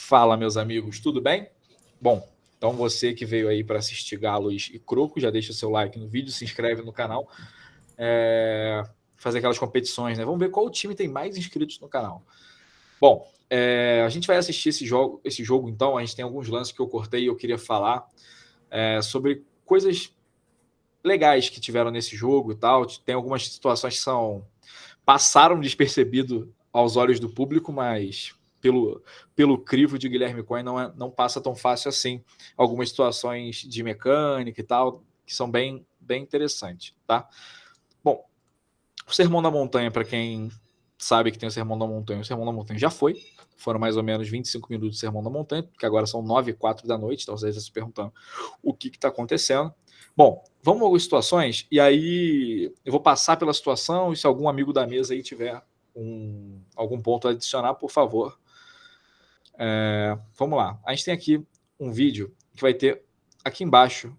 Fala, meus amigos, tudo bem? Bom, então você que veio aí para assistir Galos e Croco, já deixa seu like no vídeo, se inscreve no canal, fazer aquelas competições, né? Vamos ver qual time tem mais inscritos no canal. Bom, a gente vai assistir esse jogo, então, a gente tem alguns lances que eu cortei e eu queria falar sobre coisas legais que tiveram nesse jogo e tal. Tem algumas situações que passaram despercebido aos olhos do público, mas pelo crivo de Guilherme Cohen não passa tão fácil assim. Algumas situações de mecânica e tal, que são bem interessantes, tá? Bom, o Sermão da Montanha, para quem sabe que tem o Sermão da Montanha já foram mais ou menos 25 minutos de Sermão da Montanha, porque agora são 9h04 da noite, então você está se perguntando o que está acontecendo. Bom, vamos a algumas situações, e aí eu vou passar pela situação, e se algum amigo da mesa aí tiver algum ponto a adicionar, por favor. Vamos lá. A gente tem aqui um vídeo que vai ter aqui embaixo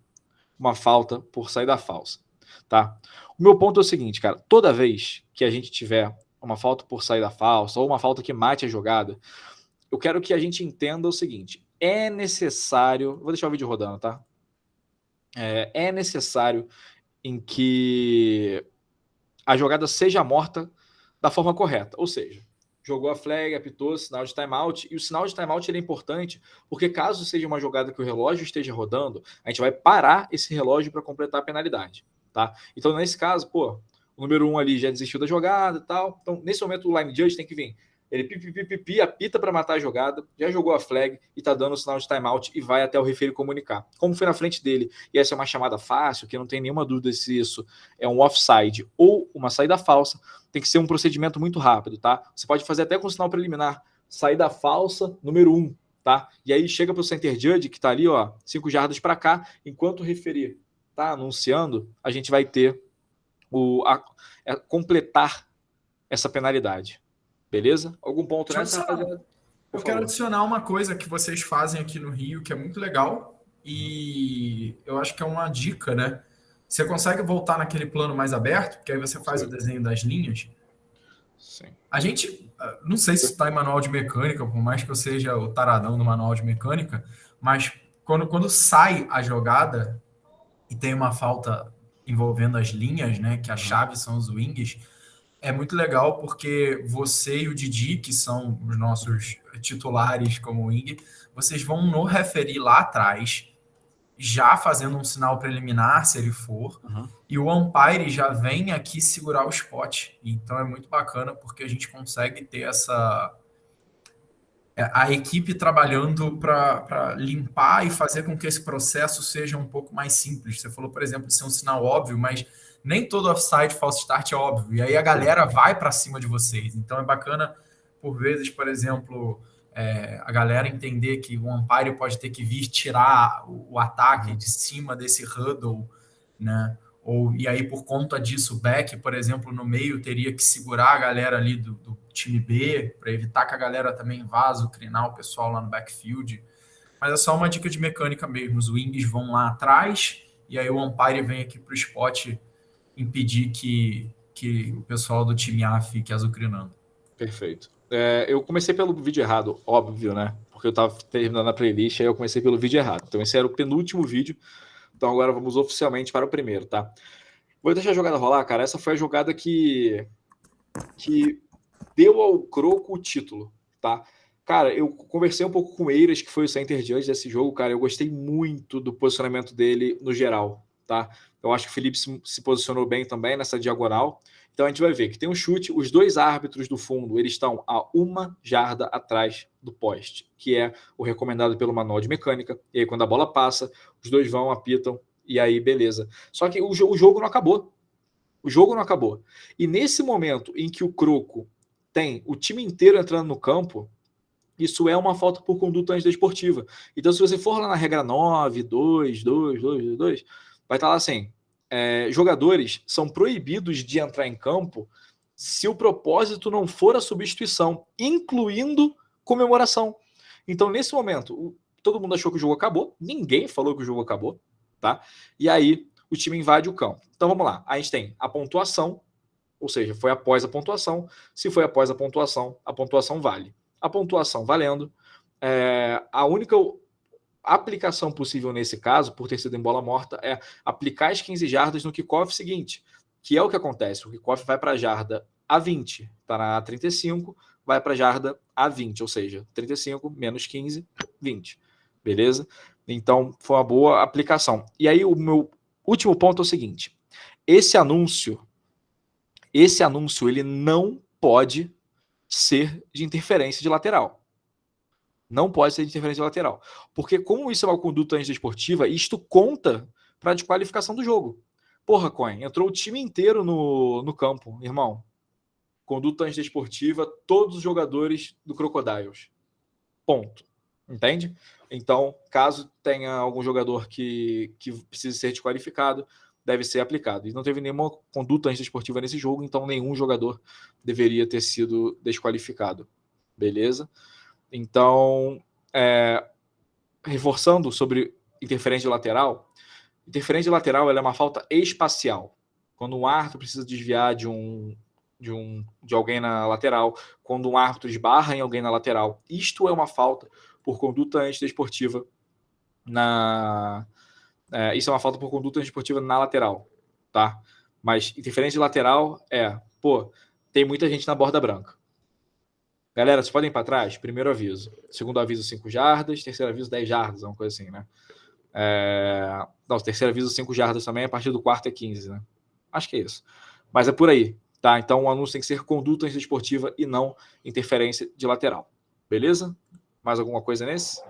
uma falta por saída falsa, tá? O meu ponto é o seguinte, cara, toda vez que a gente tiver uma falta por saída falsa ou uma falta que mate a jogada, eu quero que a gente entenda o seguinte, é necessário, vou deixar o vídeo rodando, tá? É necessário em que a jogada seja morta da forma correta, ou seja, jogou a flag, apitou, sinal de timeout, e o sinal de timeout ele é importante, porque caso seja uma jogada que o relógio esteja rodando, a gente vai parar esse relógio para completar a penalidade, tá? Então, nesse caso, o número 1 ali já desistiu da jogada e tal, então, nesse momento, o line judge tem que vir. Ele apita para matar a jogada, já jogou a flag e tá dando o sinal de timeout e vai até o referee comunicar. Como foi na frente dele, e essa é uma chamada fácil, que não tem nenhuma dúvida se isso é um offside ou uma saída falsa, tem que ser um procedimento muito rápido, tá? Você pode fazer até com sinal preliminar, saída falsa, número 1, tá? E aí chega pro center judge, que tá ali, ó, 5 jardas para cá, enquanto o referee tá anunciando, a gente vai ter completar essa penalidade. Beleza? Algum ponto nessa, rapaziada? Eu quero adicionar uma coisa que vocês fazem aqui no Rio, que é muito legal, e eu acho que é uma dica, né? Você consegue voltar naquele plano mais aberto, porque aí você faz o desenho das linhas. Sim. A gente, não sei se está em manual de mecânica, por mais que eu seja o taradão do manual de mecânica, mas quando sai a jogada e tem uma falta envolvendo as linhas, né? Que a chave são os wings, é muito legal porque você e o Didi, que são os nossos titulares como wing, vocês vão no referee lá atrás, já fazendo um sinal preliminar, se ele for, e o umpire já vem aqui segurar o spot. Então é muito bacana porque a gente consegue ter a equipe trabalhando para limpar e fazer com que esse processo seja um pouco mais simples. Você falou, por exemplo, de ser um sinal óbvio, mas nem todo offside false start é óbvio. E aí a galera vai para cima de vocês. Então é bacana, por vezes, por exemplo, a galera entender que o umpire pode ter que vir tirar o ataque de cima desse huddle, né? E aí, por conta disso, o back, por exemplo, no meio, teria que segurar a galera ali do time B, para evitar que a galera também vaza, crinar o pessoal lá no backfield. Mas é só uma dica de mecânica mesmo. Os wings vão lá atrás, e aí o umpire vem aqui para o spot impedir que o pessoal do time A fique azucrinando. Perfeito. Eu comecei pelo vídeo errado, óbvio, né? Porque eu estava terminando a playlist, aí eu comecei pelo vídeo errado. Então esse era o penúltimo vídeo. Então agora vamos oficialmente para o primeiro, tá? Vou deixar a jogada rolar, cara. Essa foi a jogada que deu ao Croco o título, tá? Cara, eu conversei um pouco com o Eiras, que foi o center judge desse jogo, cara. Eu gostei muito do posicionamento dele no geral, tá? Eu acho que o Felipe se posicionou bem também nessa diagonal. Então a gente vai ver que tem um chute, os dois árbitros do fundo, eles estão a 1 jarda atrás do poste, que é o recomendado pelo manual de mecânica. E aí quando a bola passa, os dois vão, apitam, e aí beleza. Só que o jogo não acabou. O jogo não acabou. E nesse momento em que o Croco tem o time inteiro entrando no campo, isso é uma falta por conduta antidesportiva. Então, se você for lá na regra 9, 2, vai estar lá assim, jogadores são proibidos de entrar em campo se o propósito não for a substituição, incluindo comemoração. Então, nesse momento, todo mundo achou que o jogo acabou, ninguém falou que o jogo acabou, tá? E aí, o time invade o campo. Então, vamos lá. A gente tem a pontuação, ou seja, foi após a pontuação. Se foi após a pontuação vale. A pontuação valendo, a única aplicação possível nesse caso, por ter sido em bola morta, é aplicar as 15 jardas no kickoff seguinte, que é o que acontece. O kickoff vai para a jarda A20, está na A35, vai para a jarda A20, ou seja, 35 menos 15, 20. Beleza? Então, foi uma boa aplicação. E aí, o meu último ponto é o seguinte. Esse anúncio, ele não pode ser de interferência de lateral. Não pode ser de interferência lateral. Porque como isso é uma conduta antiesportiva, isto conta para a desqualificação do jogo. Porra, Coin, entrou o time inteiro no campo, irmão. Conduta antiesportiva, todos os jogadores do Crocodiles. Ponto. Entende? Então, caso tenha algum jogador que precise ser desqualificado, deve ser aplicado. E não teve nenhuma conduta antiesportiva nesse jogo, então nenhum jogador deveria ter sido desqualificado. Beleza? Então, reforçando sobre interferência lateral ela é uma falta espacial. Quando um árbitro precisa desviar de alguém na lateral, quando um árbitro esbarra em alguém na lateral, isto é uma falta por conduta antidesportiva isso é uma falta por conduta antidesportiva na lateral, tá? Mas interferência lateral tem muita gente na borda branca. Galera, vocês podem ir para trás? Primeiro aviso. Segundo aviso, 5 jardas. Terceiro aviso, 10 jardas. Uma coisa assim, né? Não, terceiro aviso, 5 jardas também. A partir do quarto é 15, né? Acho que é isso. Mas é por aí, tá? Então o anúncio tem que ser conduta antiesportiva e não interferência de lateral. Beleza? Mais alguma coisa nesse?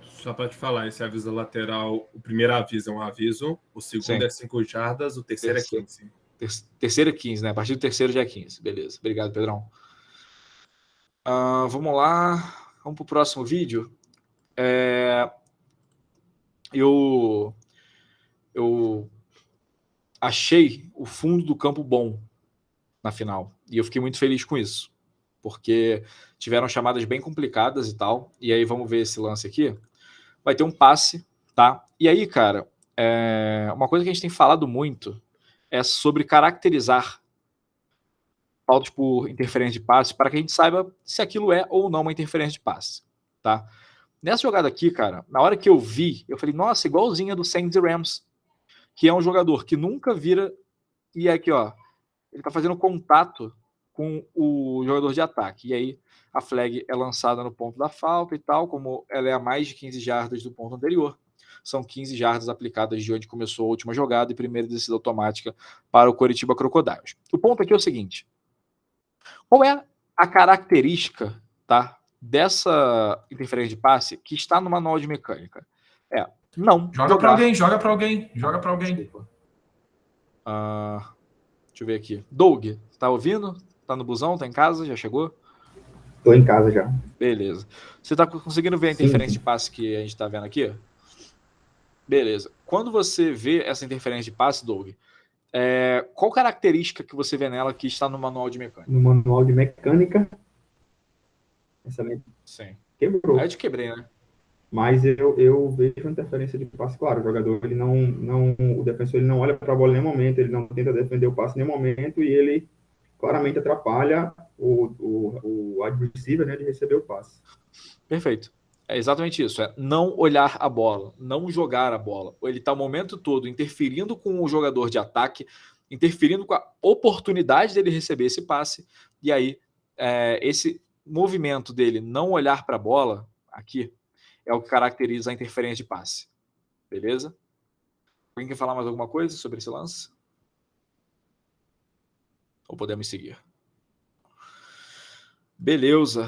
Só para te falar, esse aviso lateral, o primeiro aviso é um aviso, o segundo é 5 jardas, o terceiro é 15. Terceiro é 15, né? A partir do terceiro já é 15. Beleza. Obrigado, Pedrão. Vamos lá. Vamos para o próximo vídeo. Eu achei o fundo do campo bom na final. E eu fiquei muito feliz com isso. Porque tiveram chamadas bem complicadas e tal. E aí vamos ver esse lance aqui. Vai ter um passe, tá? E aí, cara, uma coisa que a gente tem falado muito é sobre caracterizar faltas por interferência de passe para que a gente saiba se aquilo é ou não uma interferência de passe, tá? Nessa jogada aqui, cara, na hora que eu vi, eu falei, nossa, igualzinha do Saints e Rams, que é um jogador que nunca vira e aqui, ó, ele tá fazendo contato com o jogador de ataque. E aí a flag é lançada no ponto da falta e tal, como ela é a mais de 15 jardas do ponto anterior. São 15 jardas aplicadas de onde começou a última jogada e primeira descida automática para o Coritiba Crocodiles. O ponto aqui é o seguinte. Qual é a característica, tá, dessa interferência de passe que está no manual de mecânica? Não joga para alguém. Desculpa. Deixa eu ver aqui. Doug, tá ouvindo? Tá no busão? Tá em casa? Já chegou? Tô em casa já. Beleza. Você tá conseguindo ver a interferência de passe que a gente tá vendo aqui? Beleza. Quando você vê essa interferência de passe, Doug, qual característica que você vê nela que está no manual de mecânica? No manual de mecânica, Sim. Quebrou. Aí eu te quebrei, né? Mas eu vejo a interferência de passe, claro. O jogador, o defensor, ele não olha para a bola em nenhum momento, ele não tenta defender o passe em nenhum momento e ele claramente atrapalha o wide receiver, né, de receber o passe. Perfeito. É exatamente isso. É não olhar a bola, não jogar a bola. Ele está o momento todo interferindo com o jogador de ataque, interferindo com a oportunidade dele receber esse passe. E aí, esse movimento dele não olhar para a bola, aqui, é o que caracteriza a interferência de passe. Beleza? Alguém quer falar mais alguma coisa sobre esse lance? Ou podemos seguir? Beleza.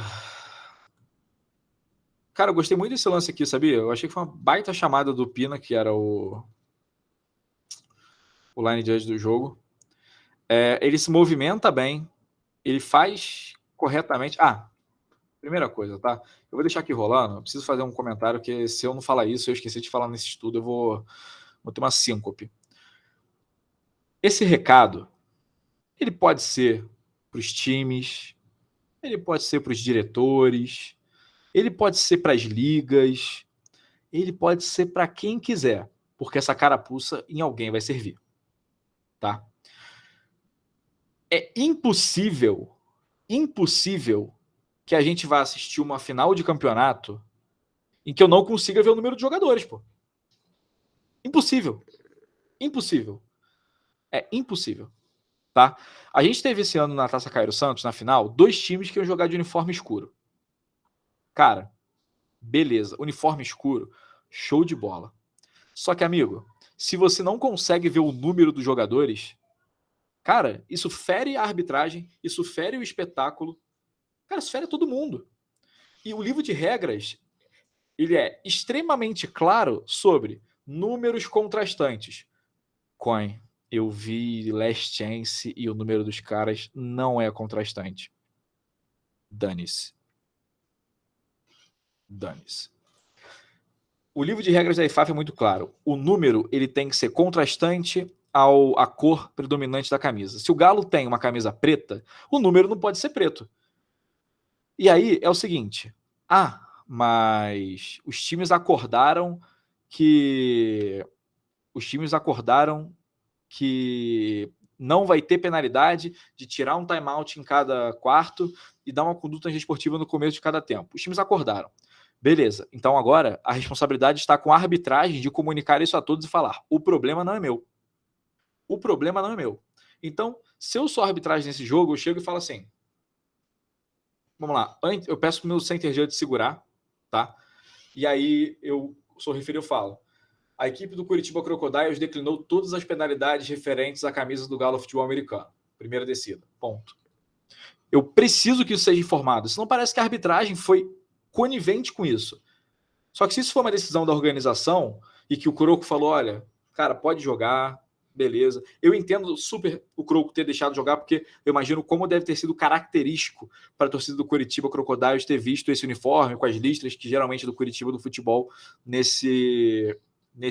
Cara, eu gostei muito desse lance aqui, sabia? Eu achei que foi uma baita chamada do Pina, que era o line judge do jogo. Ele se movimenta bem, ele faz corretamente. Primeira coisa, tá? Eu vou deixar aqui rolando, eu preciso fazer um comentário, porque se eu não falar isso, eu esqueci de falar nesse estudo, eu vou ter uma síncope. Esse recado, ele pode ser para os times, ele pode ser para os diretores, ele pode ser para as ligas, ele pode ser para quem quiser, porque essa carapuça em alguém vai servir, tá? É impossível que a gente vá assistir uma final de campeonato em que eu não consiga ver o número de jogadores, pô. Impossível. Impossível. É impossível. Tá? A gente teve esse ano na Taça Cairo Santos, na final, 2 times que iam jogar de uniforme escuro. Cara, beleza. Uniforme escuro, show de bola. Só que, amigo, se você não consegue ver o número dos jogadores, cara, isso fere a arbitragem, isso fere o espetáculo. Cara, isso fere todo mundo. E o livro de regras, ele é extremamente claro sobre números contrastantes. Coin, eu vi Last Chance e o número dos caras não é contrastante. Dane-se. Dane-se. O livro de regras da IFAF é muito claro. O número ele tem que ser contrastante à cor predominante da camisa. Se o Galo tem uma camisa preta, o número não pode ser preto. E aí é o seguinte. Mas os times acordaram que não vai ter penalidade de tirar um timeout em cada quarto e dar uma conduta desportiva no começo de cada tempo. Os times acordaram. Beleza. Então agora a responsabilidade está com a arbitragem de comunicar isso a todos e falar: o problema não é meu. O problema não é meu. Então, se eu sou arbitragem nesse jogo, eu chego e falo assim: vamos lá, eu peço pro meu center judge segurar, tá? E aí eu sou referido, eu falo: a equipe do Curitiba Crocodiles declinou todas as penalidades referentes à camisa do Galo Futebol Americano. Primeira descida. Ponto. Eu preciso que isso seja informado. Senão parece que a arbitragem foi conivente com isso. Só que se isso for uma decisão da organização e que o Croco falou, olha, cara, pode jogar, beleza. Eu entendo super o Croco ter deixado de jogar, porque eu imagino como deve ter sido característico para a torcida do Curitiba Crocodiles ter visto esse uniforme com as listras que geralmente é do Curitiba do futebol nesse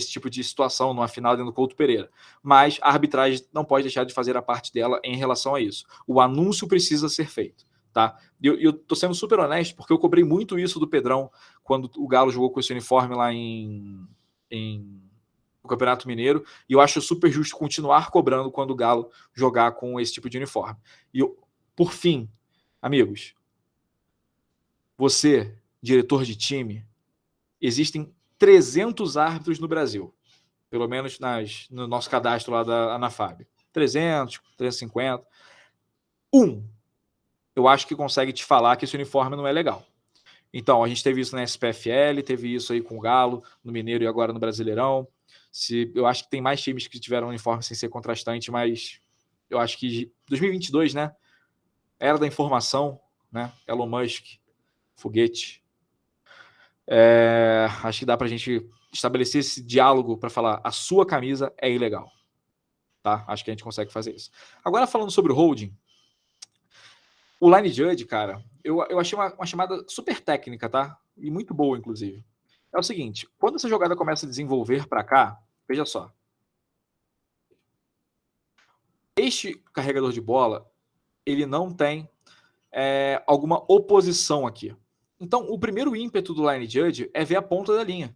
tipo de situação, numa final dentro do Couto Pereira. Mas a arbitragem não pode deixar de fazer a parte dela em relação a isso. O anúncio precisa ser feito. Tá? Eu tô sendo super honesto, porque eu cobrei muito isso do Pedrão quando o Galo jogou com esse uniforme lá no Campeonato Mineiro, e eu acho super justo continuar cobrando quando o Galo jogar com esse tipo de uniforme. E por fim, amigos, você, diretor de time, existem 300 árbitros no Brasil, pelo menos no nosso cadastro lá da Anafab. 300, 350. Eu acho que consegue te falar que esse uniforme não é legal. Então, a gente teve isso na SPFL, teve isso aí com o Galo, no Mineiro e agora no Brasileirão. Eu acho que tem mais times que tiveram uniforme sem ser contrastante, mas eu acho que 2022, né? Era da informação, né? Elon Musk, foguete. Acho que dá pra gente estabelecer esse diálogo para falar a sua camisa é ilegal. Tá? Acho que a gente consegue fazer isso. Agora, falando sobre o holding, o line judge, cara, eu achei uma chamada super técnica, tá? E muito boa, inclusive. É o seguinte, quando essa jogada começa a desenvolver para cá, veja só. Este carregador de bola, ele não tem alguma oposição aqui. Então, o primeiro ímpeto do line judge é ver a ponta da linha.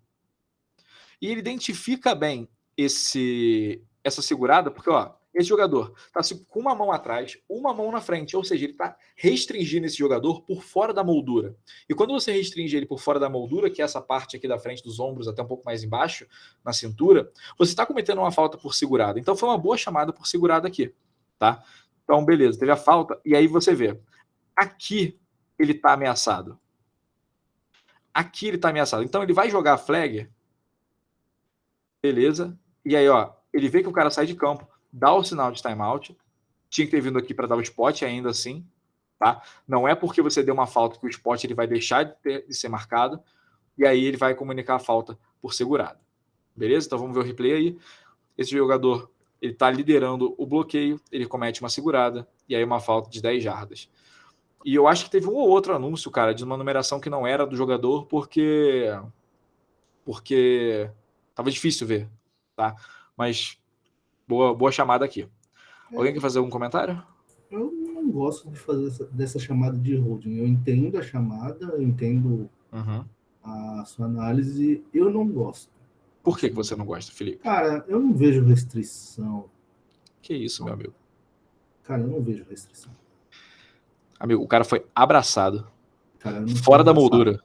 E ele identifica bem essa segurada, porque, ó, esse jogador está com uma mão atrás, uma mão na frente, ou seja, ele está restringindo esse jogador por fora da moldura. E quando você restringe ele por fora da moldura, que é essa parte aqui da frente dos ombros, até um pouco mais embaixo, na cintura, você está cometendo uma falta por segurada. Então foi uma boa chamada por segurada aqui, tá? Então, beleza, teve a falta, e aí você vê. Aqui ele está ameaçado. Aqui ele está ameaçado. Então ele vai jogar a flag, beleza, e aí, ó, ele vê que o cara sai de campo, dá o sinal de timeout, tinha que ter vindo aqui para dar o spot ainda assim, tá? Não é porque você deu uma falta que o spot ele vai deixar de ser marcado, e aí ele vai comunicar a falta por segurada. Beleza? Então vamos ver o replay aí. Esse jogador, ele tá liderando o bloqueio, ele comete uma segurada, e aí uma falta de 10 jardas. E eu acho que teve um ou outro anúncio, cara, de uma numeração que não era do jogador, porque tava difícil ver, tá? Mas boa chamada aqui. Alguém quer fazer algum comentário? Eu não gosto de fazer dessa chamada de holding. Eu entendo a chamada, eu entendo a sua análise, eu não gosto. Por que você não gosta, Felipe? Cara, eu não vejo restrição. Que isso, meu amigo? Cara, eu não vejo restrição. Amigo, o cara foi abraçado. Cara, fora da moldura.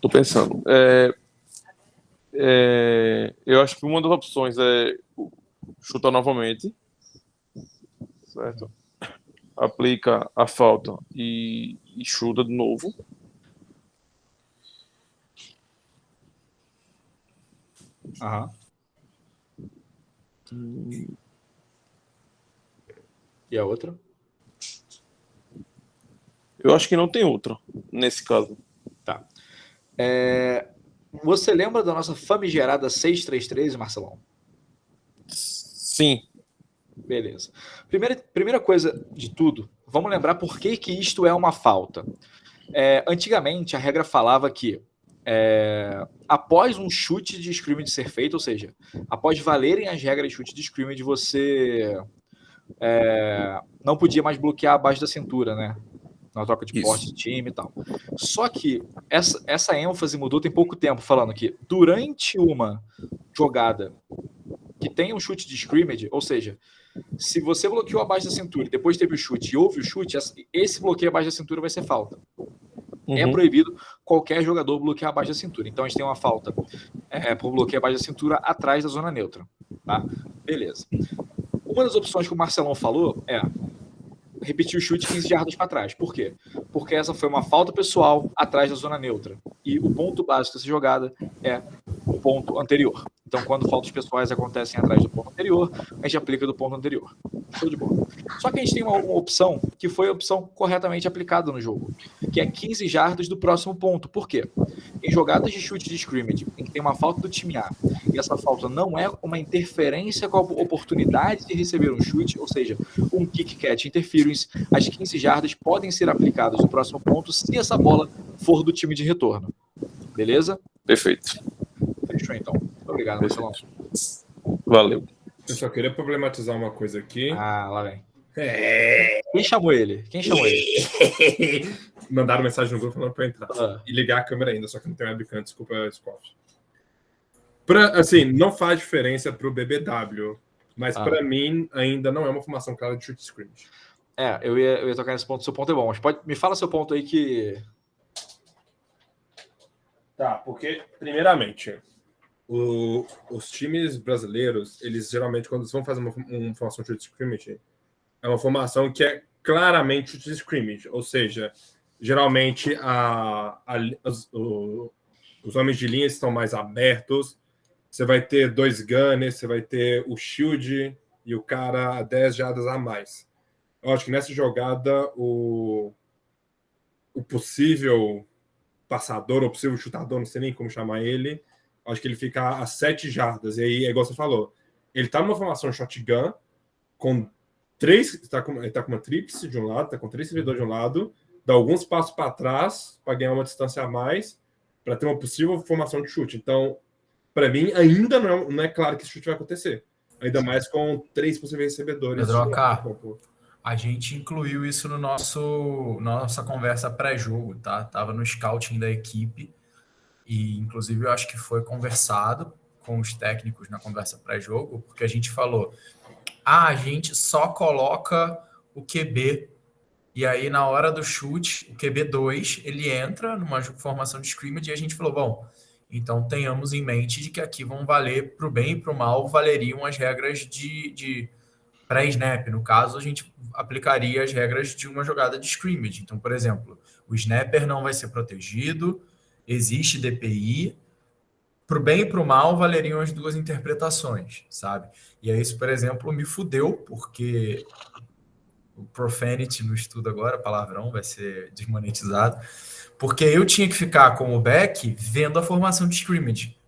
Tô pensando. Eu acho que uma das opções é chutar novamente, certo? Aplica a falta e chuta de novo. Aham. E a outra? Eu acho que não tem outra nesse caso. Tá. Você lembra da nossa famigerada 6-3-3, Marcelão? Sim. Beleza. Primeira coisa de tudo, vamos lembrar por que isto é uma falta. Antigamente, a regra falava que após um chute de scrimmage ser feito, ou seja, após valerem as regras de chute de scrimmage, você não podia mais bloquear abaixo da cintura, né? Na troca de porte de time e tal. Só que essa ênfase mudou tem pouco tempo, falando que durante uma jogada que tem um chute de scrimmage, ou seja, se você bloqueou abaixo da cintura e depois teve o chute e houve o chute, esse bloqueio abaixo da cintura vai ser falta. É proibido qualquer jogador bloquear abaixo da cintura. Então a gente tem uma falta por bloqueio abaixo da cintura atrás da zona neutra. Tá? Beleza. Uma das opções que o Marcelão falou é repetir o chute 15 jardas para trás. Por quê? Porque essa foi uma falta pessoal atrás da zona neutra. E o ponto básico dessa jogada é o ponto anterior. Então, quando faltas pessoais acontecem atrás do ponto anterior, a gente aplica do ponto anterior. Show de bola. Só que a gente tem uma opção que foi a opção corretamente aplicada no jogo, que é 15 jardas do próximo ponto. Por quê? Em jogadas de chute de scrimmage, em que tem uma falta do time A, e essa falta não é uma interferência com a oportunidade de receber um chute, ou seja, um kick-catch interference, as 15 jardas podem ser aplicadas no próximo ponto se essa bola for do time de retorno. Beleza? Perfeito. Fechou, então. Obrigado, Marcelão. Valeu. Eu só queria problematizar uma coisa aqui. Ah, lá vem. Quem chamou ele? Mandaram mensagem no grupo falando para entrar. E ligar a câmera ainda, só que não tem webcam, desculpa, Scoff. Assim, não faz diferença para o BBW, mas para mim ainda não é uma formação clara de chute scrimmage. Eu ia tocar nesse ponto. Seu ponto é bom, mas me fala seu ponto aí que... Tá, porque, primeiramente, os times brasileiros, eles geralmente, quando vão fazer uma formação de chute scrimmage, é uma formação que é claramente chute scrimmage, ou seja, geralmente os homens de linha estão mais abertos, você vai ter 2 gunners, você vai ter o shield e o cara a 10 jardas a mais. Eu acho que nessa jogada o possível passador ou possível chutador, não sei nem como chamar ele, acho que ele fica a 7 jardas. E aí, é igual você falou, ele tá numa formação shotgun com 3, ele tá com uma tríplice de um lado, tá com 3 servidores de um lado, dá alguns passos para trás para ganhar uma distância a mais, para ter uma possível formação de chute. Então, para mim, ainda não é claro que esse chute vai acontecer. Ainda mais com 3 possíveis recebedores. A gente incluiu isso no nossa conversa pré-jogo, tá? Tava no scouting da equipe e, inclusive, eu acho que foi conversado com os técnicos na conversa pré-jogo, porque a gente falou, a gente só coloca o QB e aí na hora do chute, o QB2, ele entra numa formação de scrimmage e a gente falou, bom, então tenhamos em mente de que aqui vão valer para o bem e para o mal, valeriam as regras de pré-snap. No caso, a gente aplicaria as regras de uma jogada de scrimmage. Então, por exemplo, o snapper não vai ser protegido, existe DPI, para o bem e para o mal valeriam as duas interpretações, sabe? E aí isso, por exemplo, me fudeu, porque o profanity no estudo agora, palavrão, vai ser desmonetizado, porque eu tinha que ficar como back vendo a formação de scrimmage,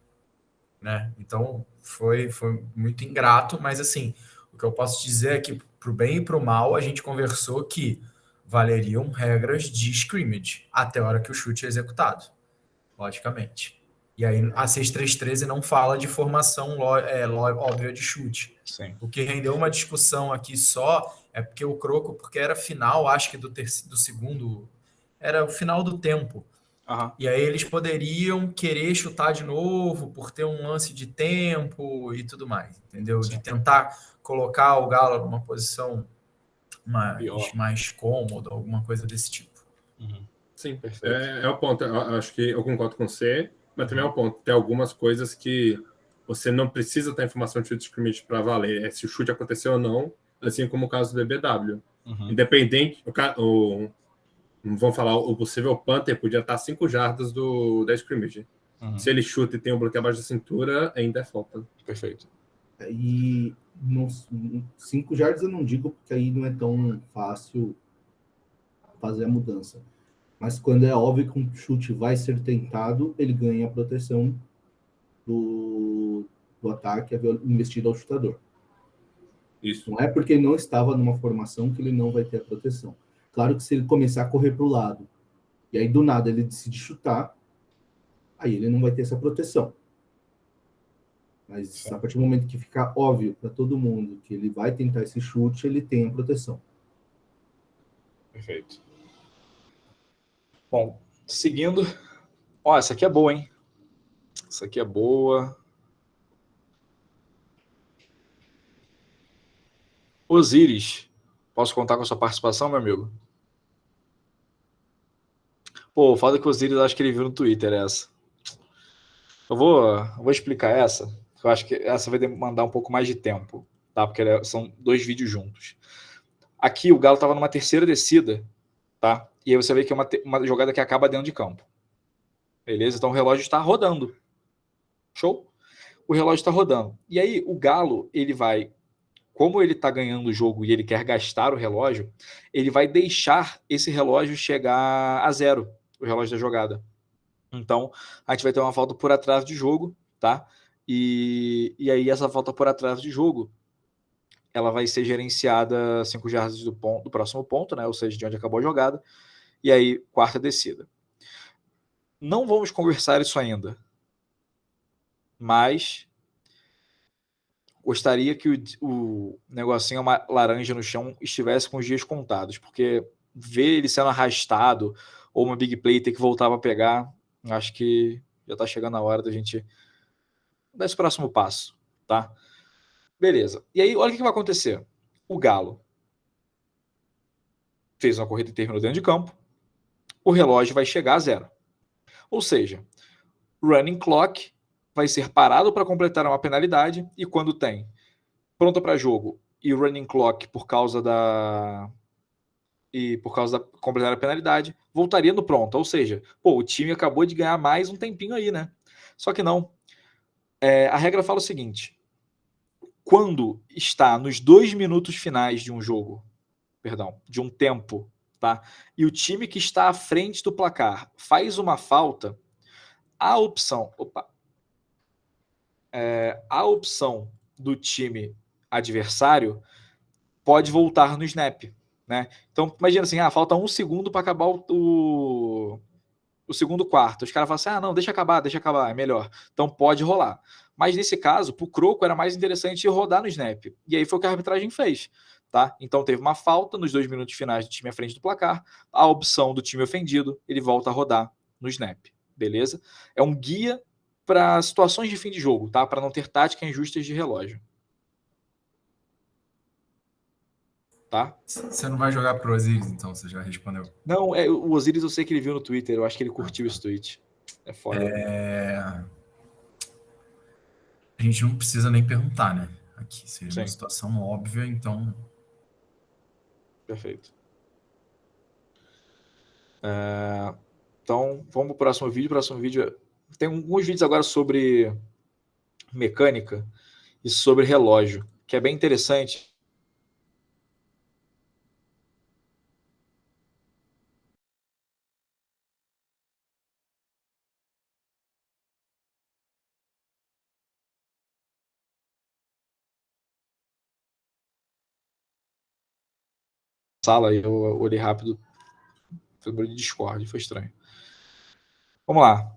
né? Então, foi muito ingrato, mas assim, o que eu posso dizer é que, para o bem e para o mal, a gente conversou que valeriam regras de scrimmage até a hora que o chute é executado, logicamente. E aí a 6-3-13 não fala de formação óbvia de chute. Sim. O que rendeu uma discussão aqui só é porque o Croco, porque era final, acho que do segundo, era o final do tempo. Uhum. E aí eles poderiam querer chutar de novo por ter um lance de tempo e tudo mais, entendeu? Sim. De tentar colocar o Galo numa posição mais cômodo, alguma coisa desse tipo. Sim, é o ponto. Eu acho que eu concordo com você, mas também é o ponto. Tem algumas coisas que você não precisa ter informação de chute de scrimmage para valer. Se o chute aconteceu ou não, assim como o caso do BBW. Independente, vamos falar, o possível punter podia estar 5 jardas da scrimmage. Se ele chuta e tem um bloqueio abaixo da cintura, ainda é falta. Perfeito. E 5 jardas eu não digo, porque aí não é tão fácil fazer a mudança. Mas quando é óbvio que um chute vai ser tentado, ele ganha a proteção do ataque investido ao chutador. Isso. Não é porque ele não estava numa formação que ele não vai ter a proteção. Claro que se ele começar a correr para o lado, e aí do nada ele decide chutar, aí ele não vai ter essa proteção. Mas a partir do momento que ficar óbvio para todo mundo que ele vai tentar esse chute, ele tem a proteção. Perfeito. Bom, seguindo. Ó, essa aqui é boa, hein? Essa aqui é boa. Osiris, posso contar com a sua participação, meu amigo? Pô, fala que o Osiris, acho que ele viu no Twitter essa. Eu vou explicar essa. Eu acho que essa vai demandar um pouco mais de tempo, tá? Porque são 2 vídeos juntos. Aqui o Galo estava numa terceira descida, tá? E aí você vê que é uma jogada que acaba dentro de campo. Beleza? Então o relógio está rodando. Show? O relógio está rodando. E aí o Galo, ele vai, como ele está ganhando o jogo e ele quer gastar o relógio, ele vai deixar esse relógio chegar a 0, o relógio da jogada. Então a gente vai ter uma falta por atraso de jogo, tá? E aí essa falta por atraso de jogo, ela vai ser gerenciada 5 jardas do próximo ponto, né? Ou seja, de onde acabou a jogada. E aí, quarta descida. Não vamos conversar isso ainda, mas gostaria que o negocinho, uma laranja no chão, estivesse com os dias contados, porque ver ele sendo arrastado ou uma big play ter que voltar para pegar, acho que já está chegando a hora da gente dar esse próximo passo, tá? Beleza. E aí, olha o que vai acontecer. O Galo fez uma corrida e terminou dentro de campo. O relógio vai chegar a 0. Ou seja, running clock vai ser parado para completar uma penalidade, e quando tem pronta para jogo e running clock por causa da completar a penalidade, voltaria no pronto. Ou seja, o time acabou de ganhar mais um tempinho aí, né? Só que não. A regra fala o seguinte: quando está nos 2 minutos finais de um jogo, de um tempo, tá? E o time que está à frente do placar faz uma falta, a opção do time adversário pode voltar no snap, né? Então, imagina assim, falta 1 segundo para acabar o segundo quarto. Os caras falam assim, não, deixa acabar, é melhor. Então pode rolar. Mas nesse caso, pro Croco era mais interessante rodar no snap. E aí foi o que a arbitragem fez, tá? Então teve uma falta nos 2 minutos finais do time à frente do placar, a opção do time ofendido, ele volta a rodar no snap, beleza? É um guia para situações de fim de jogo, tá? Para não ter táticas injustas de relógio. Tá? Você não vai jogar pro Osiris, então, você já respondeu. Não, o Osiris eu sei que ele viu no Twitter, eu acho que ele curtiu esse tweet. É foda. A gente não precisa nem perguntar, né? Aqui seria uma situação óbvia, então... Perfeito. Então, vamos pro próximo vídeo. O próximo vídeo... Tem alguns vídeos agora sobre mecânica e sobre relógio, que é bem interessante. Sala, eu olhei rápido, foi barulho de Discord, foi estranho. Vamos lá.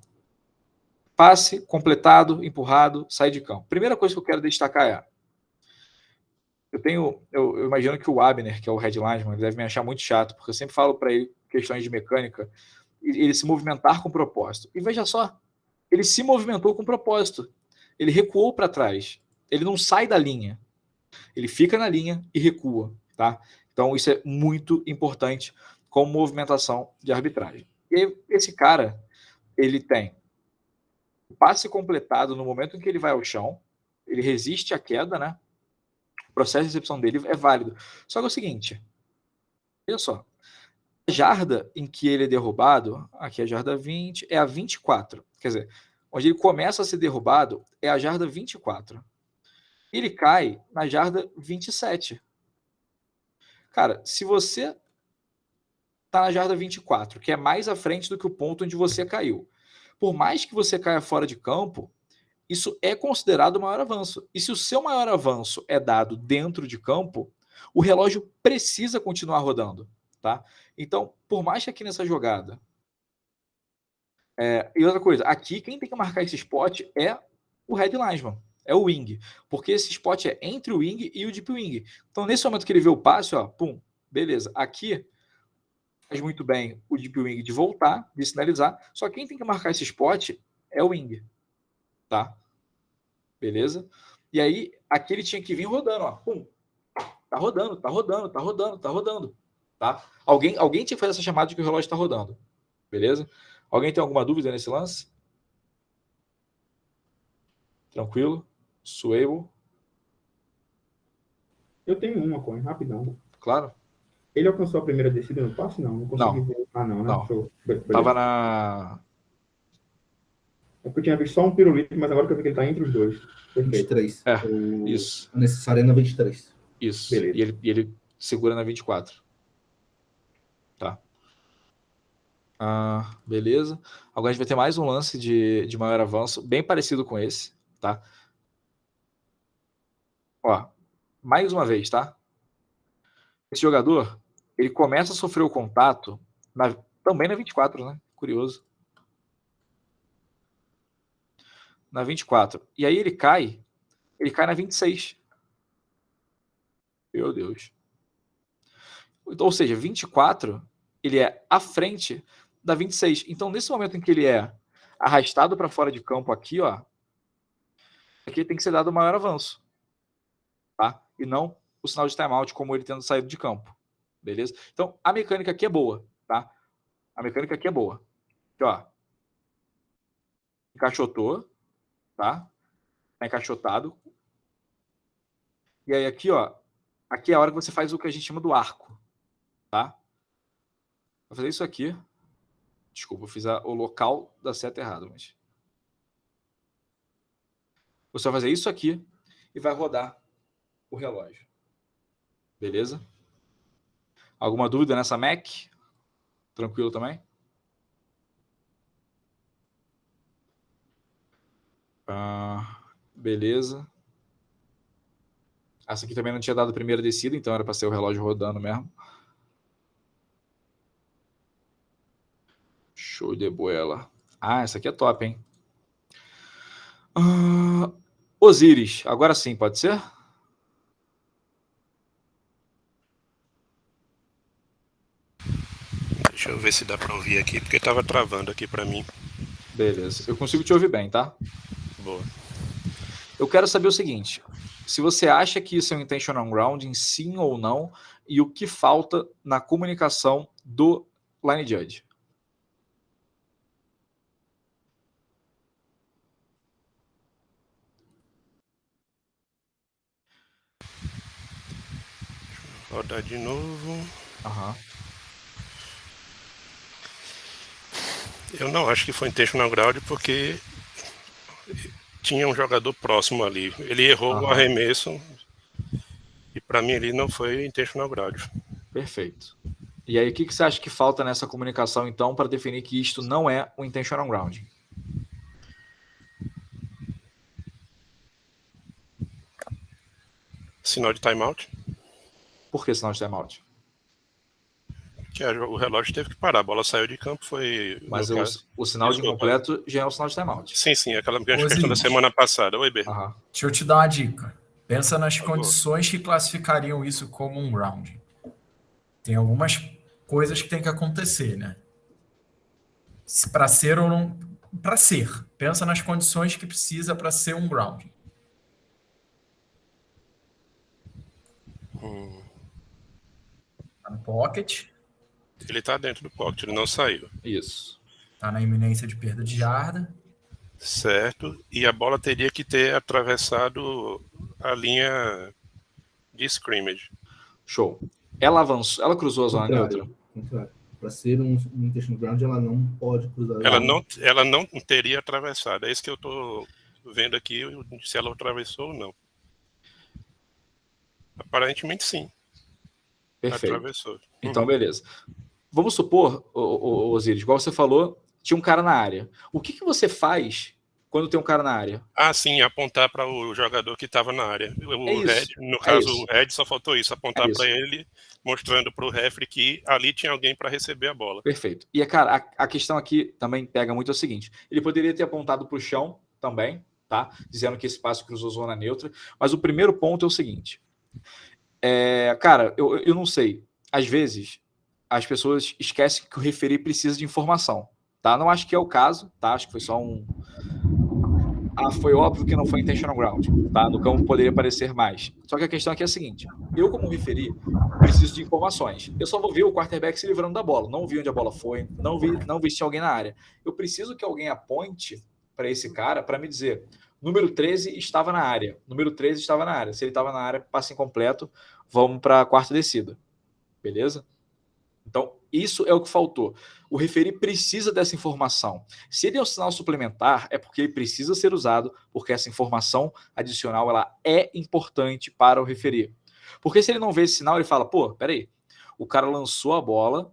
Passe, completado, empurrado, sai de campo. Primeira coisa que eu quero destacar eu imagino que o Abner, que é o headline, ele deve me achar muito chato, porque eu sempre falo para ele questões de mecânica, ele se movimentar com propósito. E veja só, ele se movimentou com propósito. Ele recuou para trás. Ele não sai da linha. Ele fica na linha e recua, tá? Então, isso é muito importante como movimentação de arbitragem. E esse cara, ele tem o passe completado no momento em que ele vai ao chão, ele resiste à queda, né? O processo de recepção dele é válido. Só que é o seguinte, olha só, a jarda em que ele é derrubado, aqui é a jarda 20, é a 24. Quer dizer, onde ele começa a ser derrubado é a jarda 24. Ele cai na jarda 27. Cara, se você tá na jarda 24, que é mais à frente do que o ponto onde você caiu, por mais que você caia fora de campo, isso é considerado o maior avanço. E se o seu maior avanço é dado dentro de campo, o relógio precisa continuar rodando, tá? Então, por mais que aqui nessa jogada... e outra coisa, aqui quem tem que marcar esse spot é o head linesman, é o wing, porque esse spot é entre o wing e o deep wing. Então, nesse momento que ele vê o passe, ó, pum, beleza. Aqui faz muito bem o deep wing de voltar, de sinalizar, só quem tem que marcar esse spot é o wing, tá? Beleza? E aí, aqui ele tinha que vir rodando, ó, pum, tá rodando, tá rodando, tá rodando, tá rodando, tá? Alguém tinha que fazer essa chamada de que o relógio tá rodando, beleza? Alguém tem alguma dúvida nesse lance? Tranquilo? Suebo? Eu tenho uma, Coin, rapidão. Claro. Ele alcançou a primeira descida no passe? Não consegui ver. Ah, não, né? Não. Tava na... É porque eu tinha visto só um pirulito, mas agora que eu vi que ele tá entre os dois. Perfeito. 23. Isso. A necessária é na 23. Isso. Beleza. E ele segura na 24. Tá. Beleza. Agora a gente vai ter mais um lance de maior avanço, bem parecido com esse, tá? Ó, mais uma vez, tá? Esse jogador, ele começa a sofrer o contato também na 24, né? Curioso. Na 24. E aí ele cai na 26. Meu Deus. Ou seja, 24, ele é à frente da 26. Então, nesse momento em que ele é arrastado para fora de campo aqui, ó, aqui tem que ser dado o maior avanço, tá? E não o sinal de timeout como ele tendo saído de campo, beleza? Então, a mecânica aqui é boa, tá? A mecânica aqui é boa. Aqui, ó, encaixotou, tá? Tá encaixotado. E aí aqui, ó, aqui é a hora que você faz o que a gente chama do arco, tá? Vou fazer isso aqui. Desculpa, eu fiz o local da seta errado, mas... Você vai fazer isso aqui e vai rodar o relógio. Beleza? Alguma dúvida nessa Mac? Tranquilo também? Beleza. Essa aqui também não tinha dado a primeira descida, então era para ser o relógio rodando mesmo. Show de bola. Essa aqui é top, hein? Osiris, agora sim, pode ser? Deixa eu ver se dá para ouvir aqui, porque estava travando aqui para mim. Beleza, eu consigo te ouvir bem, tá? Boa. Eu quero saber o seguinte, se você acha que isso é um intentional grounding, sim ou não, e o que falta na comunicação do line judge. Rodar de novo. Eu não acho que foi intentional ground porque tinha um jogador próximo ali. Ele errou o arremesso e para mim ele não foi intentional ground. Perfeito. E aí o que você acha que falta nessa comunicação então para definir que isto não é um intentional grounding? Sinal de timeout. Por que sinal de timeout? O relógio teve que parar, a bola saiu de campo, foi... Mas o sinal de incompleto já é o sinal de timeout. Sim, aquela questão da semana passada. Oi, Ber. Deixa eu te dar uma dica. Pensa nas condições que classificariam isso como um grounding. Tem algumas coisas que tem que acontecer, né? Para ser ou não... Para ser. Pensa nas condições que precisa para ser um grounding. pocket. Ele tá dentro do pocket, ele não saiu. Isso. Tá na iminência de perda de jarda. Certo. E a bola teria que ter atravessado a linha de scrimmage. Show. Ela avançou, ela cruzou a zona neutra? Contrário. Para ser um intentional ground, ela não pode cruzar. Ela não teria atravessado. É isso que eu tô vendo aqui, se ela atravessou ou não. Aparentemente, sim. Perfeito. Atravessou. Então, beleza. Vamos supor, Osiris, igual você falou, tinha um cara na área. O que você faz quando tem um cara na área? Ah, sim, apontar para o jogador que estava na área. No caso, o Red só faltou isso, apontar para ele, mostrando para o referee que ali tinha alguém para receber a bola. Perfeito. E, cara, a questão aqui também pega muito é o seguinte, ele poderia ter apontado para o chão também, tá? Dizendo que esse passe cruzou zona neutra, mas o primeiro ponto é o seguinte, cara, eu não sei, às vezes as pessoas esquecem que o referee precisa de informação, tá? Não acho que é o caso, tá? Acho que foi só foi óbvio que não foi intentional ground, tá? No campo poderia parecer mais. Só que a questão aqui é a seguinte, eu como referee preciso de informações. Eu só vou ver o quarterback se livrando da bola, não vi onde a bola foi, não vi se tinha alguém na área. Eu preciso que alguém aponte para esse cara para me dizer, número 13 estava na área, número 13 estava na área. Se ele estava na área, passe incompleto, vamos para a quarta descida. Beleza? Então, isso é o que faltou. O referee precisa dessa informação. Se ele é um sinal suplementar, é porque ele precisa ser usado, porque essa informação adicional ela é importante para o referee. Porque se ele não vê esse sinal, ele fala, pô, peraí, o cara lançou a bola,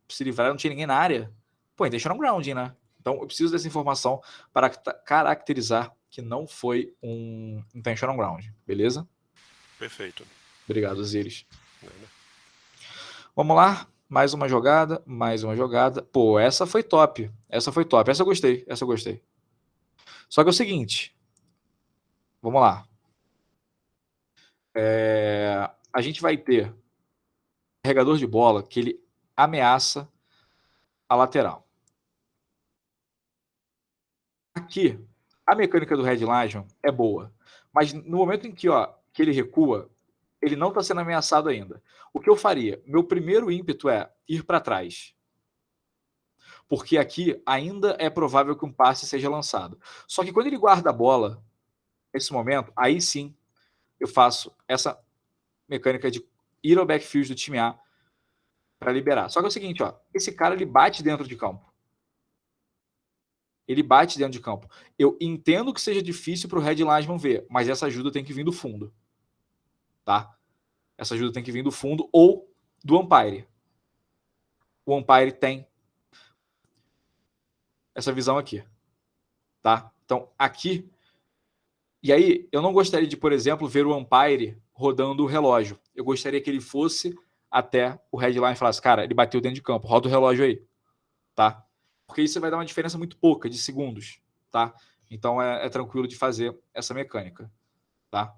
se livrar, não tinha ninguém na área. Pô, intentional grounding, né? Então, eu preciso dessa informação para caracterizar que não foi um intentional grounding, beleza? Perfeito. Obrigado, Osiris. Vamos lá, mais uma jogada. Pô, essa foi top. Essa eu gostei. Só que é o seguinte. Vamos lá. A gente vai ter um carregador de bola que ele ameaça a lateral. Aqui, a mecânica do Red Legion é boa. Mas no momento em que ele recua, ele não está sendo ameaçado ainda. O que eu faria? Meu primeiro ímpeto é ir para trás. Porque aqui ainda é provável que um passe seja lançado. Só que quando ele guarda a bola, nesse momento, aí sim eu faço essa mecânica de ir ao backfield do time A para liberar. Só que é o seguinte, esse cara ele bate dentro de campo. Eu entendo que seja difícil para o Red Lineman ver, mas essa ajuda tem que vir do fundo. Tá? Essa ajuda tem que vir do fundo ou do umpire. O umpire tem essa visão aqui. Tá? Então, aqui... E aí, eu não gostaria de, por exemplo, ver o umpire rodando o relógio. Eu gostaria que ele fosse até o red line e falasse, cara, ele bateu dentro de campo, roda o relógio aí. Tá? Porque isso vai dar uma diferença muito pouca, de segundos. Tá? Então, é tranquilo de fazer essa mecânica. Tá?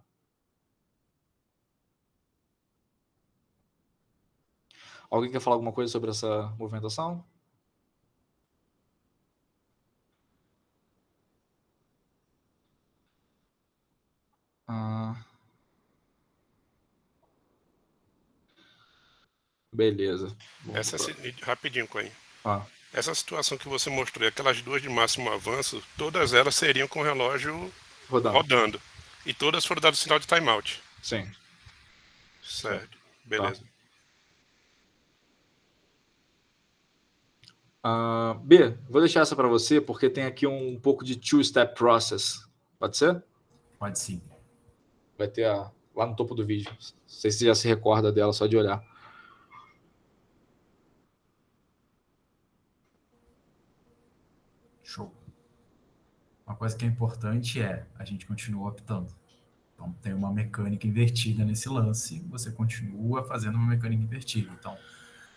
Alguém quer falar alguma coisa sobre essa movimentação? Beleza. Rapidinho, Coen. Essa situação que você mostrou, aquelas duas de máximo avanço, todas elas seriam com o relógio rodando. E todas foram dadas sinal de timeout. Sim. Certo. Beleza. B, vou deixar essa para você, porque tem aqui um pouco de two-step process. Pode ser? Pode sim. Vai ter lá no topo do vídeo. Não sei se você já se recorda dela, só de olhar. Show. Uma coisa que é importante a gente continua optando. Então, tem uma mecânica invertida nesse lance, você continua fazendo uma mecânica invertida. Então,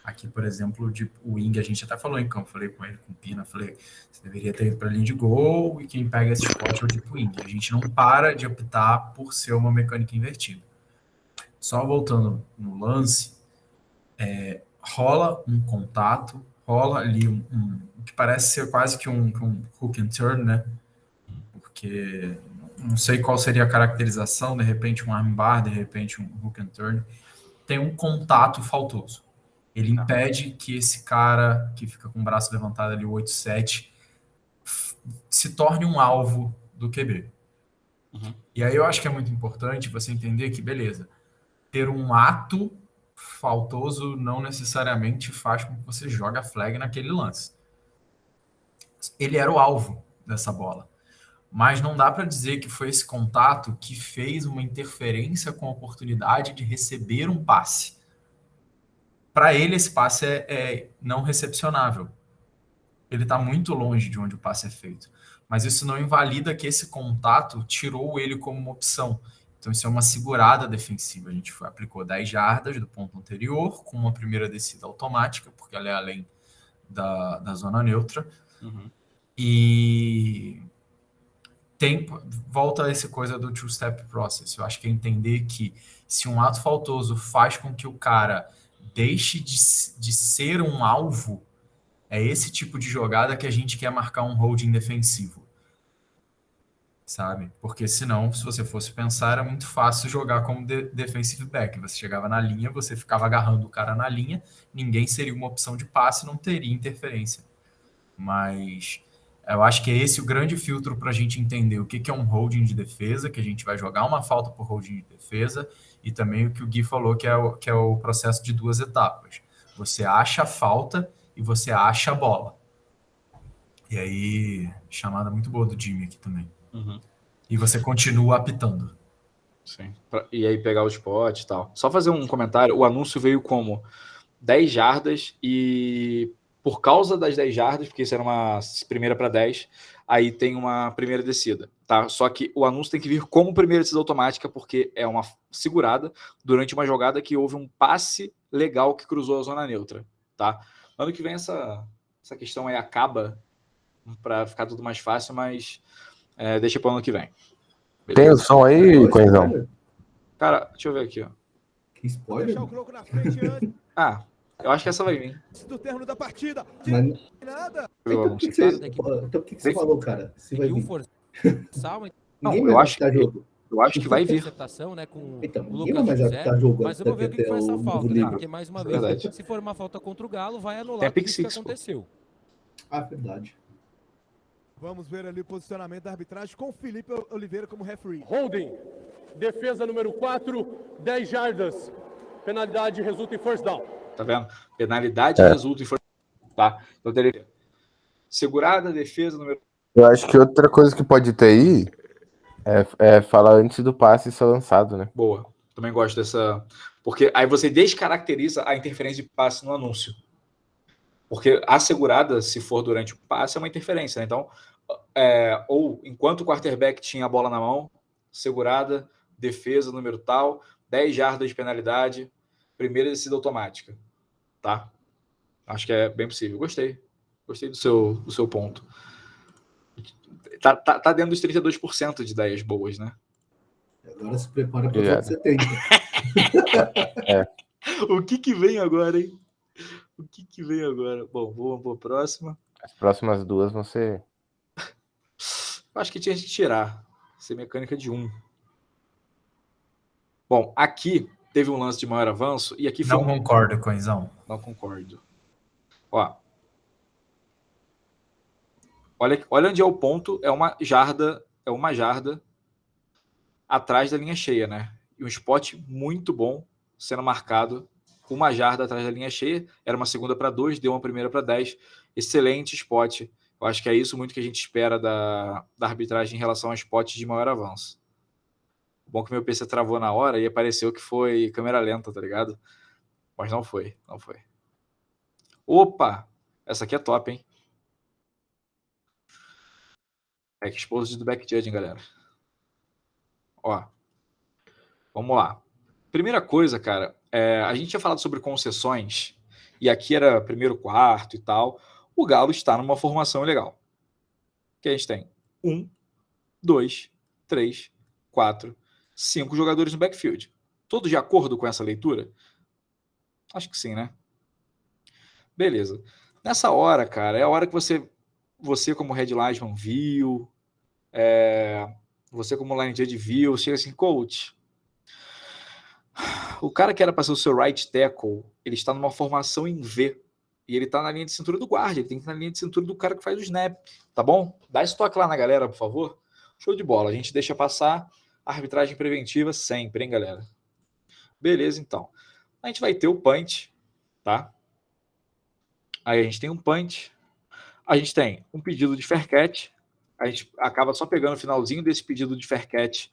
aqui, por exemplo, o wing, a gente até falou em campo, falei com ele, com o Pina, falei, você deveria ter ido para a linha de gol e quem pega esse spot é o deep wing. A gente não para de optar por ser uma mecânica invertida. Só voltando no lance, rola um contato, rola ali o que parece ser quase que um hook and turn, né? Porque não sei qual seria a caracterização, de repente um armbar, de repente um hook and turn, tem um contato faltoso. Ele impede que esse cara que fica com o braço levantado ali, o 8-7, se torne um alvo do QB. E aí eu acho que é muito importante você entender que, beleza, ter um ato faltoso não necessariamente faz com que você jogue a flag naquele lance. Ele era o alvo dessa bola. Mas não dá para dizer que foi esse contato que fez uma interferência com a oportunidade de receber um passe. Para ele, esse passe é não recepcionável. Ele está muito longe de onde o passe é feito. Mas isso não invalida que esse contato tirou ele como uma opção. Então, isso é uma segurada defensiva. A gente aplicou 10 jardas do ponto anterior, com uma primeira descida automática, porque ela é além da zona neutra. E volta a essa coisa do two-step process. Eu acho que é entender que se um ato faltoso faz com que o cara deixe de ser um alvo, é esse tipo de jogada que a gente quer marcar um holding defensivo. Sabe? Porque senão, se você fosse pensar, era muito fácil jogar como defensive back. Você chegava na linha, você ficava agarrando o cara na linha, ninguém seria uma opção de passe, não teria interferência. Mas eu acho que é esse o grande filtro para a gente entender o que é um holding de defesa, que a gente vai jogar uma falta por holding de defesa, e também o que o Gui falou, que é o processo de 2 etapas. Você acha a falta e você acha a bola. E aí, chamada muito boa do Jimmy aqui também. E você continua apitando. Sim. E aí pegar o spot e tal. Só fazer um comentário. O anúncio veio como 10 jardas e por causa das 10 jardas, porque isso era uma primeira para 10, aí tem uma primeira descida, tá? Só que o anúncio tem que vir como primeira descida automática, porque é uma segurada durante uma jogada que houve um passe legal que cruzou a zona neutra, tá? Ano que vem essa questão aí acaba para ficar tudo mais fácil, mas deixa para o ano que vem. Beleza? Tem o som aí, Coenzão? Cara, deixa eu ver aqui, ó. Que spoiler? Eu acho que essa vai vir. Do término da partida. Mas... Nada. Então por que você falou, cara? Se vai vir. Não, eu acho que vai vir. Né, com então, o ninguém vai mais adaptar jogo. Mas vamos ver o que foi essa falta, né? Porque, mais uma vez, se for uma falta contra o Galo, vai anular tudo que aconteceu. Verdade. Vamos ver ali o posicionamento da arbitragem com o Felipe Oliveira como referee. Holding. Defesa número 4, 10 jardas. Penalidade resulta em first down. Tá vendo? Penalidade resulta em first down. Tá? Então, teria segurada, defesa número... Eu acho que outra coisa que pode ter aí é falar antes do passe ser lançado, né? Boa. Também gosto dessa... Porque aí você descaracteriza a interferência de passe no anúncio. Porque a segurada, se for durante o passe, é uma interferência, né? Então, ou enquanto o quarterback tinha a bola na mão, segurada, defesa, número tal, 10 jardas de penalidade, primeira descida automática, tá? Acho que é bem possível. Gostei do seu ponto. Tá dentro dos 32% de ideias boas, né? Agora se prepara para o 70. O que vem agora, hein? O que vem agora? Bom, vamos para a próxima. As próximas duas vão ser... Acho que tinha que tirar. Ser mecânica de 1. Bom, aqui teve um lance de maior avanço e aqui foi... Não concordo, Coenzão. Não concordo. Ó. Olha onde é o ponto. É uma jarda atrás da linha cheia, né? E um spot muito bom sendo marcado. 1 jarda atrás da linha cheia, era uma segunda para 2, deu uma primeira para 10. Excelente spot. Eu acho que é isso muito que a gente espera da arbitragem em relação a spots de maior avanço. Bom que meu PC travou na hora e apareceu que foi câmera lenta, tá ligado? Mas não foi. Opa! Essa aqui é top, hein? Exposed do backjudging, galera. Ó. Vamos lá. Primeira coisa, cara, a gente tinha falado sobre concessões, e aqui era primeiro quarto e tal. O Galo está numa formação legal. Que a gente tem 1, 2, 3, 4, 5 jogadores no backfield. Todos de acordo com essa leitura? Acho que sim, né? Beleza. Nessa hora, cara, é a hora que você como Red Linesman viu, você como line judge viu, chega assim, coach, o cara que era para ser o seu right tackle, ele está numa formação em V, e ele está na linha de cintura do guarda, ele tem que estar na linha de cintura do cara que faz o snap, tá bom? Dá esse toque lá na galera, por favor. Show de bola, a gente deixa passar a arbitragem preventiva sempre, hein, galera? Beleza, então. A gente vai ter o punch, tá? Aí a gente tem um punch, a gente tem um pedido de fair catch, a gente acaba só pegando o finalzinho desse pedido de fair catch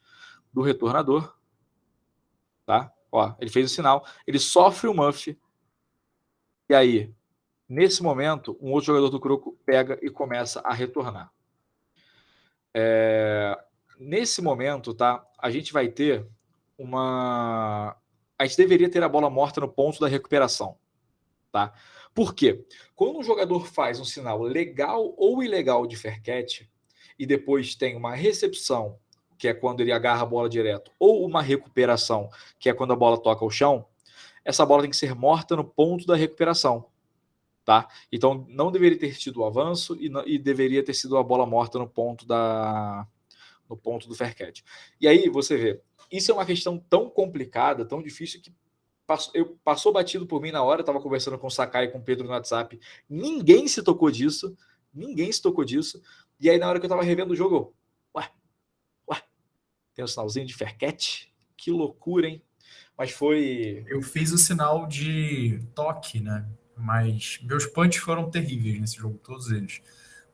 do retornador, tá? Ó, ele fez o sinal, ele sofre o muff, e aí, nesse momento, um outro jogador do Croco pega e começa a retornar. Nesse momento, tá? A gente vai ter uma... A gente deveria ter a bola morta no ponto da recuperação, tá? Por quê? Quando um jogador faz um sinal legal ou ilegal de fair catch e depois tem uma recepção, que é quando ele agarra a bola direto, ou uma recuperação, que é quando a bola toca o chão, essa bola tem que ser morta no ponto da recuperação, tá? Então não deveria ter tido o avanço e deveria ter sido a bola morta no ponto do fair catch. E aí você vê, isso é uma questão tão complicada, tão difícil, que passou batido por mim na hora. Eu estava conversando com o Sakai e com o Pedro no WhatsApp, ninguém se tocou disso, e aí na hora que eu estava revendo o jogo, ué, tem um sinalzinho de fair catch? Que loucura, hein? Mas foi... Eu fiz o sinal de toque, né? Mas meus punts foram terríveis nesse jogo, todos eles.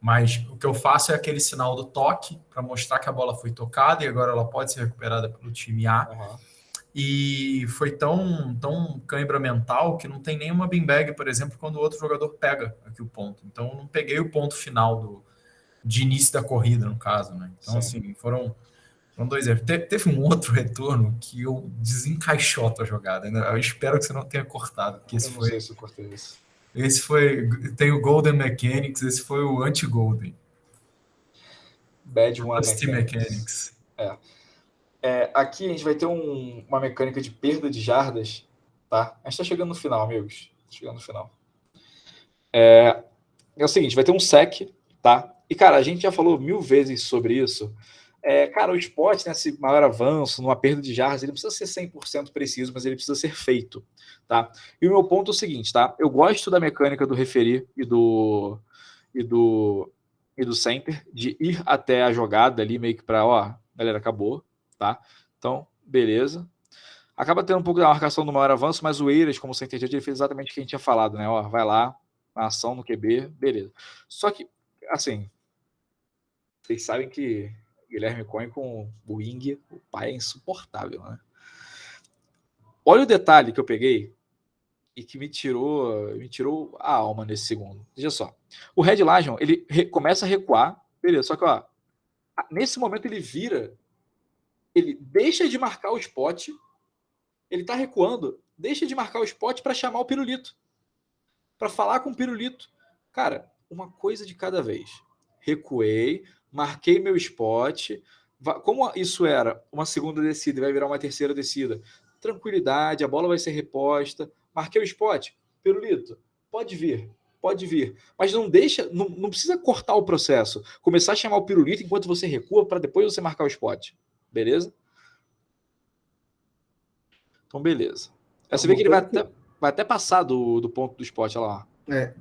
Mas o que eu faço é aquele sinal do toque para mostrar que a bola foi tocada e agora ela pode ser recuperada pelo time A. Uhum. E foi tão cãibra mental que não tem nenhuma beanbag, por exemplo, quando o outro jogador pega aqui o ponto. Então eu não peguei o ponto final de início da corrida, no caso, né? Então, assim, foram 2 erros. Teve um outro retorno que eu desencaixoto a jogada. Eu espero que você não tenha cortado. Porque eu não sei se eu cortei isso. Esse foi... Tem o Golden Mechanics, esse foi o anti-Golden. Bad One Mechanics. Aqui a gente vai ter uma mecânica de perda de jardas, tá? A gente tá chegando no final, amigos. Chegando no final. É o seguinte, vai ter um sec, tá? E, cara, a gente já falou 1000 vezes sobre isso. Cara, o spot, né, esse maior avanço, numa perda de jardas, ele precisa ser 100% preciso, mas ele precisa ser feito, tá? E o meu ponto é o seguinte, tá? Eu gosto da mecânica do referee e do center, de ir até a jogada ali, meio que pra, ó, galera, acabou, tá? Então, beleza. Acaba tendo um pouco da marcação do maior avanço, mas o Eiras, como center judge, ele fez exatamente o que a gente tinha falado, né? Ó, vai lá, na ação no QB, beleza. Só que, assim, vocês sabem que Guilherme Cohen com o wing, o pai é insuportável, né? Olha o detalhe que eu peguei e que me tirou a alma nesse segundo. Veja só. O Red Legion, ele começa a recuar, beleza, só que, ó, nesse momento ele vira, ele deixa de marcar o spot, ele tá recuando, deixa de marcar o spot para chamar o pirulito, para falar com o pirulito. Cara, uma coisa de cada vez. Recuei, marquei meu spot. Como isso era uma segunda descida e vai virar uma terceira descida, tranquilidade, a bola vai ser reposta. Marquei o spot, pirulito, pode vir. Mas não deixa, não precisa cortar o processo. Começar a chamar o pirulito enquanto você recua para depois você marcar o spot. Beleza? Então, beleza. Você vê que ele vai até passar do ponto do spot, olha lá.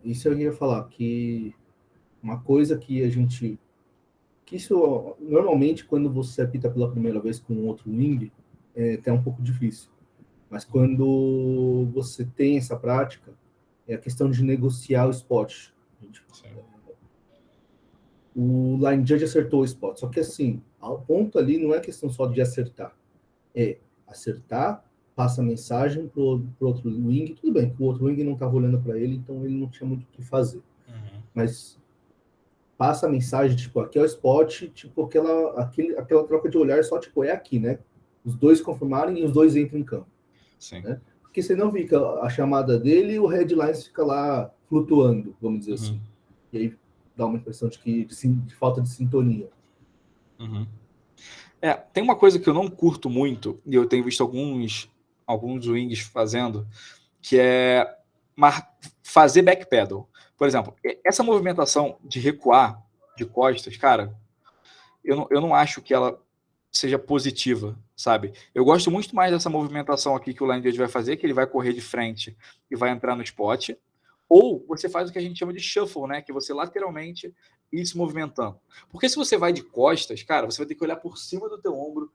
Isso eu ia falar, que uma coisa que a gente... Que isso, normalmente, quando você apita pela primeira vez com outro wing, é até um pouco difícil. Mas quando você tem essa prática, é a questão de negociar o spot. O line judge acertou o spot, só que assim, o ponto ali não é questão só de acertar. É acertar, passa a mensagem pro outro wing, tudo bem, que o outro wing não estava olhando para ele, então ele não tinha muito o que fazer. Mas passa a mensagem, tipo, aqui é o spot, tipo, aquela troca de olhar só, tipo, é aqui, né? Os dois confirmarem e os dois entram em campo. Sim. Né? Porque senão fica a chamada dele e o headlines fica lá flutuando, vamos dizer assim. E aí dá uma impressão de falta de sintonia. Tem uma coisa que eu não curto muito, e eu tenho visto alguns wings fazendo, que é fazer backpedal. Por exemplo, essa movimentação de recuar de costas, cara, eu não acho que ela seja positiva, sabe? Eu gosto muito mais dessa movimentação aqui que o line judge vai fazer, que ele vai correr de frente e vai entrar no spot, ou você faz o que a gente chama de shuffle, né? Que você lateralmente ir se movimentando. Porque se você vai de costas, cara, você vai ter que olhar por cima do teu ombro,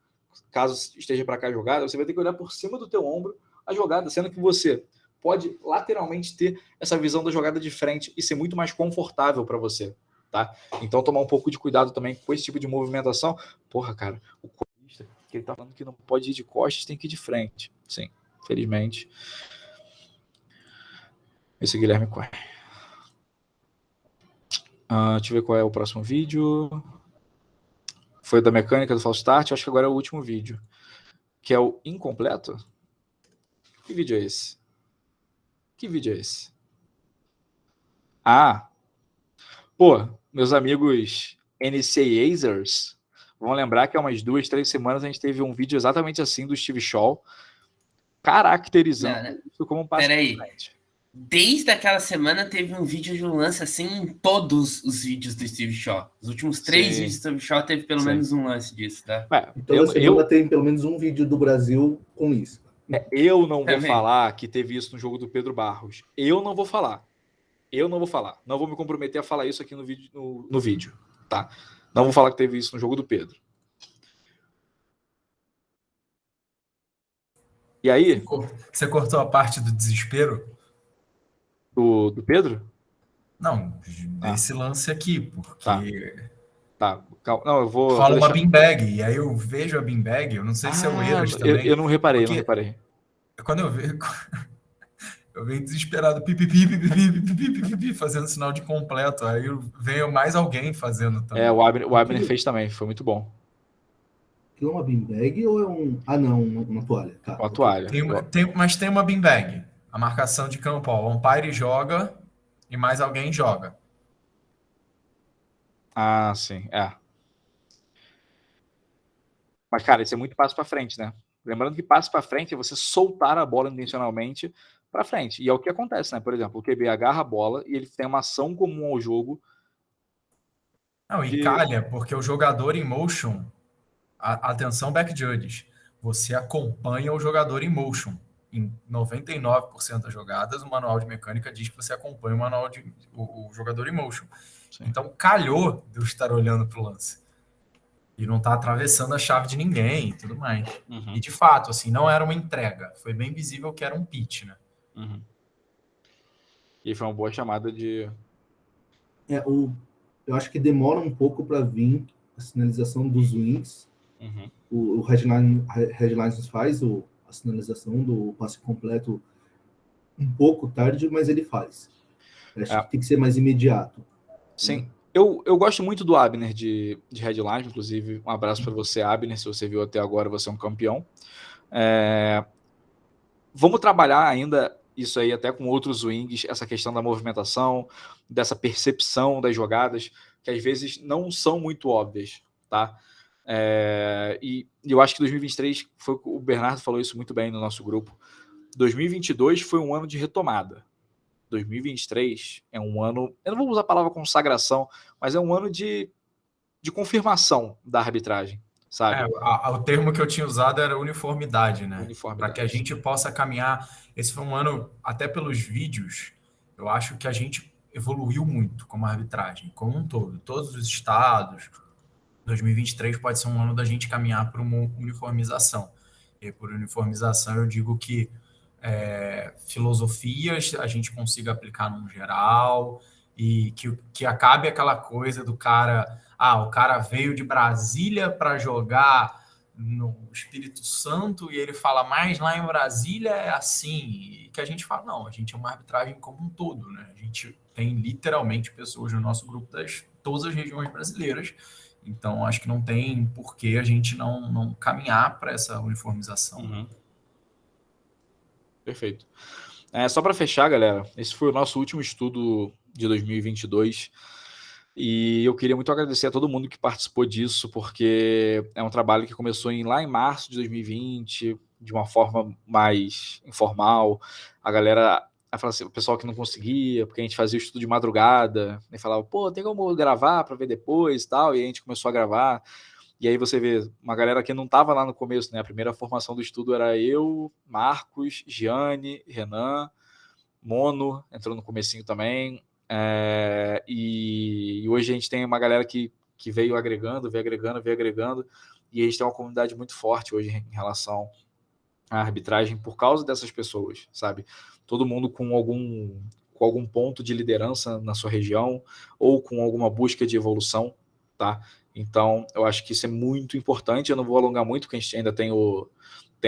caso esteja para cá a jogada, você vai ter que olhar por cima do teu ombro a jogada, sendo que você pode lateralmente ter essa visão da jogada de frente e ser muito mais confortável para você, tá? Então tomar um pouco de cuidado também com esse tipo de movimentação. Porra, cara, o corista, que ele tá falando que não pode ir de costas, tem que ir de frente. Sim, felizmente. Esse Guilherme corre. Deixa eu ver qual é o próximo vídeo. Foi da mecânica do false start, acho que agora é o último vídeo, que é o incompleto. Que vídeo é esse? Que vídeo é esse? Pô, meus amigos NCAzers vão lembrar que há umas 2, 3 semanas a gente teve um vídeo exatamente assim do Steve Shaw, caracterizando isso como um passe. Peraí. Desde aquela semana teve um vídeo de um lance assim em todos os vídeos do Steve Shaw. Os últimos 3 vídeos do Steve Shaw teve pelo menos um lance disso, tá? Então semana tem pelo menos um vídeo do Brasil com isso. Eu não vou falar que teve isso no jogo do Pedro Barros. Eu não vou falar. Não vou me comprometer a falar isso aqui no vídeo, tá? Não vou falar que teve isso no jogo do Pedro. E aí? Você cortou a parte do desespero? Do Pedro? Não, desse lance aqui, porque... Tá, calma. Não, eu vou... Rola uma beanbag, e aí eu vejo a beanbag, eu não sei se é o Eras também. Eu não reparei, Quando eu vejo... Eu venho desesperado, fazendo sinal de completo. Aí veio mais alguém fazendo também. O Abner fez também, foi muito bom. Aquilo é uma beanbag ou é um... não, uma toalha. Tá. Uma toalha. Mas tem uma beanbag. A marcação de campo, ó, o umpire joga e mais alguém joga. Sim, Mas, cara, isso é muito passo para frente, né? Lembrando que passo para frente é você soltar a bola intencionalmente para frente. E é o que acontece, né? Por exemplo, o QB agarra a bola e ele tem uma ação comum ao jogo. E calha, porque o jogador em motion, atenção back judges, você acompanha o jogador em motion. Em 99% das jogadas, o manual de mecânica diz que você acompanha o jogador em motion. Sim. Então, calhou de eu estar olhando para o lance. E não tá atravessando a chave de ninguém e tudo mais. Uhum. E, de fato, assim, não era uma entrega. Foi bem visível que era um pitch, né? Uhum. E foi uma boa chamada de... Eu acho que demora um pouco para vir a sinalização dos wings. Uhum. O Headlines faz a sinalização do passe completo um pouco tarde, mas ele faz. Eu acho que tem que ser mais imediato. Sim. Né? Eu gosto muito do Abner de Headlines, inclusive um abraço para você, Abner, se você viu até agora, você é um campeão. Vamos trabalhar ainda isso aí até com outros wings, essa questão da movimentação, dessa percepção das jogadas, que às vezes não são muito óbvias, tá? E eu acho que 2023, o Bernardo falou isso muito bem no nosso grupo, 2022 foi um ano de retomada. 2023 é um ano, eu não vou usar a palavra consagração, mas é um ano de confirmação da arbitragem, sabe? O termo que eu tinha usado era uniformidade, né? Para que a gente possa caminhar. Esse foi um ano, até pelos vídeos, eu acho que a gente evoluiu muito como arbitragem, como um todo. Todos os estados, 2023 pode ser um ano da gente caminhar para uma uniformização. E por uniformização eu digo que filosofias a gente consiga aplicar num geral e que acabe aquela coisa do cara, o cara veio de Brasília para jogar no Espírito Santo e ele fala, mais lá em Brasília é assim, e que a gente fala, não, a gente é uma arbitragem como um todo, né? A gente tem literalmente pessoas no nosso grupo das todas as regiões brasileiras, então acho que não tem por que a gente não caminhar para essa uniformização. Uhum. Perfeito. Só para fechar, galera, esse foi o nosso último estudo de 2022 e eu queria muito agradecer a todo mundo que participou disso, porque é um trabalho que começou lá em março de 2020, de uma forma mais informal. A galera, assim, o pessoal que não conseguia, porque a gente fazia o estudo de madrugada, e falava, tem como gravar para ver depois e tal, e a gente começou a gravar. E aí você vê uma galera que não estava lá no começo, né? A primeira formação do estudo era eu, Marcos, Gianni, Renan, Mono, entrou no comecinho também. E hoje a gente tem uma galera que veio agregando, e a gente tem uma comunidade muito forte hoje em relação à arbitragem por causa dessas pessoas, sabe? Todo mundo com algum ponto de liderança na sua região ou com alguma busca de evolução, tá? Então, eu acho que isso é muito importante. Eu não vou alongar muito, porque a gente ainda tem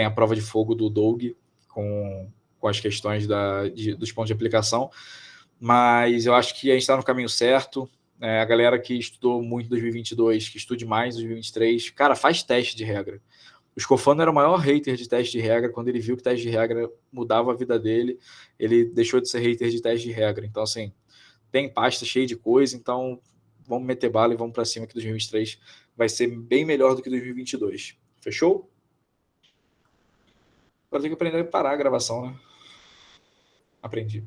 a prova de fogo do Doug com as questões dos pontos de aplicação, mas eu acho que a gente está no caminho certo. A galera que estudou muito em 2022, que estude mais em 2023, cara, faz teste de regra. O Scofano era o maior hater de teste de regra. Quando ele viu que teste de regra mudava a vida dele, ele deixou de ser hater de teste de regra. Então, assim, tem pasta cheia de coisa, então vamos meter bala e vamos para cima, que 2023 vai ser bem melhor do que 2022. Fechou? Agora tem que aprender a parar a gravação, né? Aprendi.